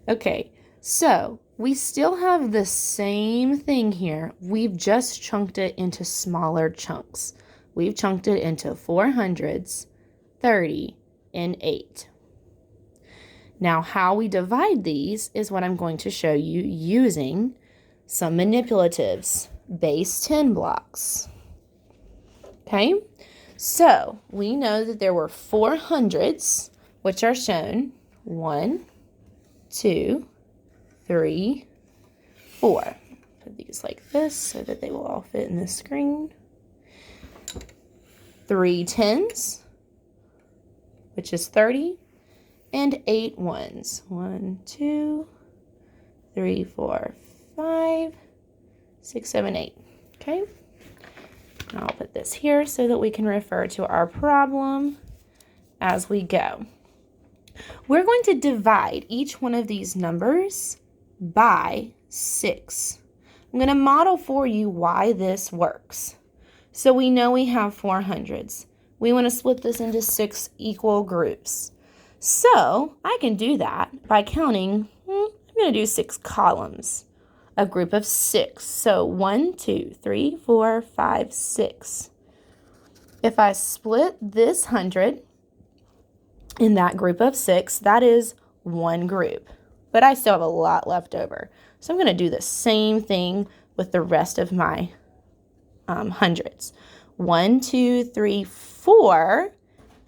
Okay, so we still have the same thing here. We've just chunked it into smaller chunks. We've chunked it into 400s, 30, and 8. Now, how we divide these is what I'm going to show you using some manipulatives, base 10 blocks. Okay, so we know that there were 400s, which are shown 1, 2, 3, 4. Put these like this so that they will all fit in the screen. 3 10s, which is 30, and 8 1s. 1, 2, 3, 4, 5, 6, 7, 8. Okay. I'll put this here so that we can refer to our problem as we go. We're going to divide each one of these numbers by 6. I'm going to model for you why this works. So we know we have 400s. We want to split this into 6 equal groups. So I can do that by counting, I'm going to do 6 columns. A group of 6. So 1, 2, 3, 4, 5, 6. If I split this 100 in that group of 6, that is one group. But I still have a lot left over. So I'm going to do the same thing with the rest of my hundreds. 1, 2, 3, 4.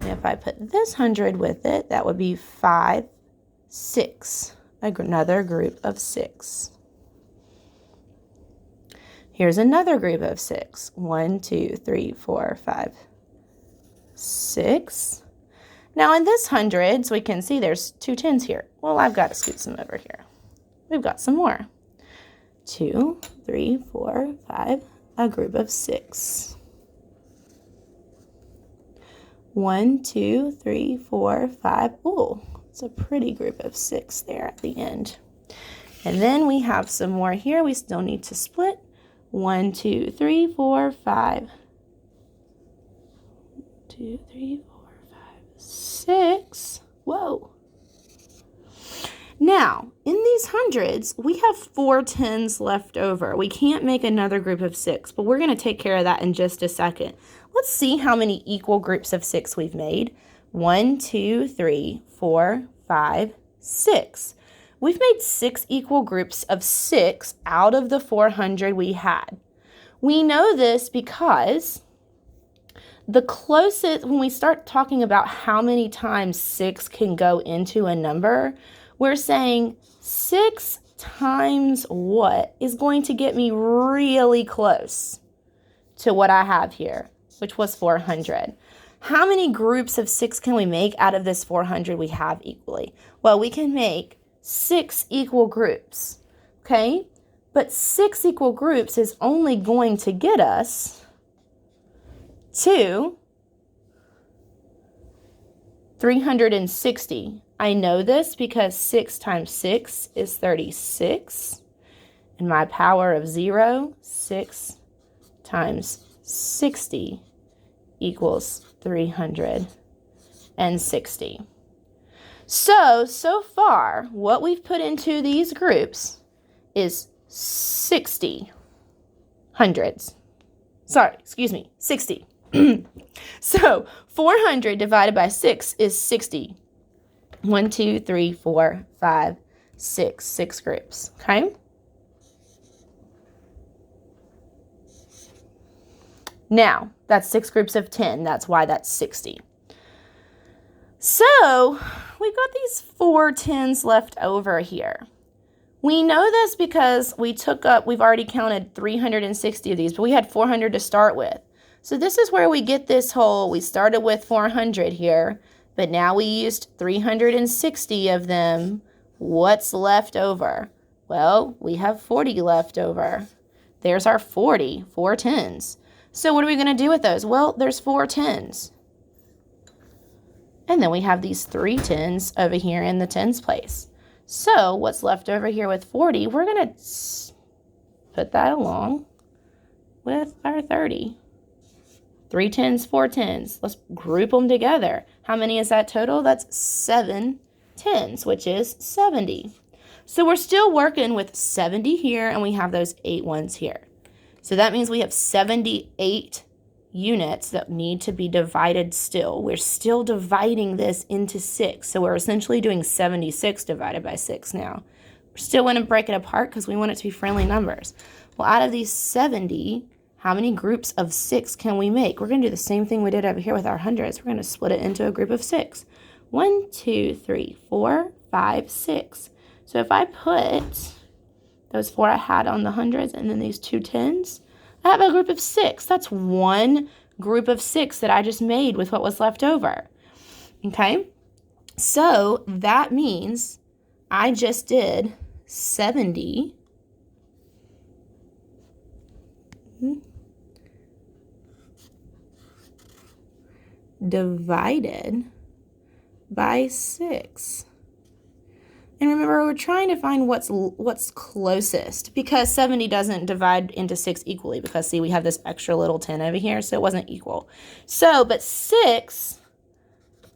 And if I put this 100 with it, that would be 5, 6. Another group of 6. Here's another group of 6. 1, 2, 3, 4, 5, 6. Now in this hundreds, we can see there's 2 10s here. Well, I've got to scoot some over here. We've got some more. 2, 3, 4, 5, a group of 6. 1, 2, 3, 4, 5. Oh, it's a pretty group of 6 there at the end. And then we have some more here. We still need to split. 1, 2, 3, 4, 5. 2, 3, 4, 5, 6. Whoa. Now, in these hundreds, we have 4 10s left over. We can't make another group of 6, but we're going to take care of that in just a second. Let's see how many equal groups of 6 we've made. 1, 2, 3, 4, 5, 6. We've made 6 equal groups of 6 out of the 400 we had. We know this because the closest, when we start talking about how many times 6 can go into a number, we're saying 6 times what is going to get me really close to what I have here, which was 400. How many groups of 6 can we make out of this 400 we have equally? Well, we can make 6 equal groups, okay? But 6 equal groups is only going to get us to 360. I know this because 6 times 6 is 36. And my power of 0, 6 times 60 equals 360. So far, what we've put into these groups is 60 hundreds. 60. So 400 divided by 6 is 60. 1, 2, 3, 4, 5, 6. 6 groups, okay? Now, that's 6 groups of 10. That's why that's 60. So, we've got these 4 10s left over here. We know this because we've already counted 360 of these, but we had 400 to start with. So this is where we get this whole, we started with 400 here, but now we used 360 of them. What's left over? Well, we have 40 left over. There's our 40, 4 10s. So what are we going to do with those? Well, there's 4 10s. And then we have these 3 10s over here in the tens place. So what's left over here with 40, we're going to put that along with our 30. 3 10s, 4 10s. Let's group them together. How many is that total? That's 7 10s, which is 70. So we're still working with 70 here, and we have those 8 ones here. So that means we have 78 units that need to be divided still. We're still dividing this into 6. So we're essentially doing 76 divided by 6 now. We still want to break it apart because we want it to be friendly numbers. Well, out of these 70, how many groups of 6 can we make? We're going to do the same thing we did over here with our hundreds. We're going to split it into a group of 6. 1, 2, 3, 4, 5, 6. So if I put those 4 I had on the hundreds and then these 2 tens, I have a group of 6. That's one group of 6 that I just made with what was left over. Okay? So that means I just did 70 divided by 6. And remember, we're trying to find what's closest, because 70 doesn't divide into 6 equally, because see, we have this extra little 10 over here, so it wasn't equal. So, but 6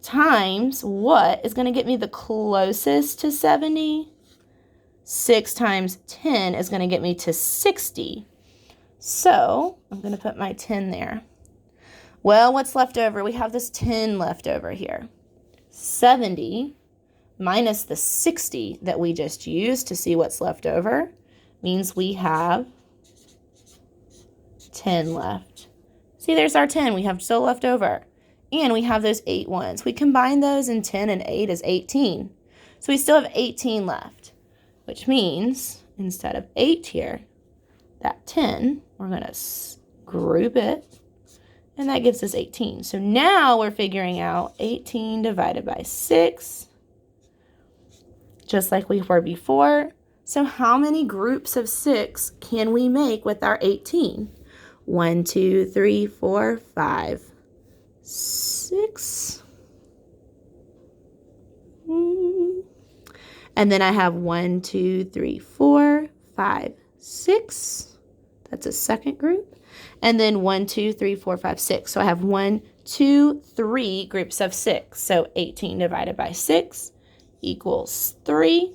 times what is going to get me the closest to 70? 6 times 10 is going to get me to 60. So, I'm going to put my 10 there. Well, what's left over? We have this 10 left over here. 70 minus the 60 that we just used to see what's left over means we have 10 left. See, there's our 10 we have still left over. And we have those 8 ones. We combine those, and 10 and 8 is 18. So we still have 18 left, which means instead of 8 here, that 10, we're going to group it, and that gives us 18. So now we're figuring out 18 divided by 6, just like we were before. So how many groups of 6 can we make with our 18? 1, 2, 3, 4, 5, 6. And then I have 1, 2, 3, 4, 5, 6. That's a second group. And then 1, 2, 3, 4, 5, 6. So I have 1, 2, 3 groups of 6. So 18 divided by 6 equals 3.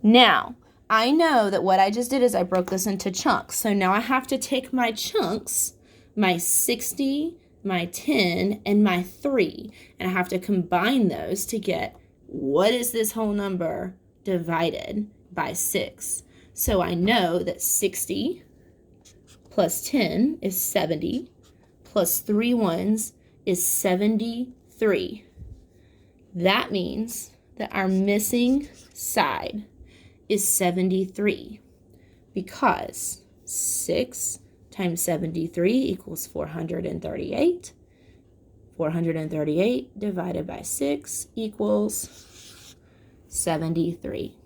Now, I know that what I just did is I broke this into chunks. So now I have to take my chunks, my 60, my 10, and my 3, and I have to combine those to get what is this whole number divided by 6. So I know that 60 plus 10 is 70, plus 3 ones is 73. That means that our missing side is 73, because 6 times 73 equals 438. 438 divided by 6 equals 73.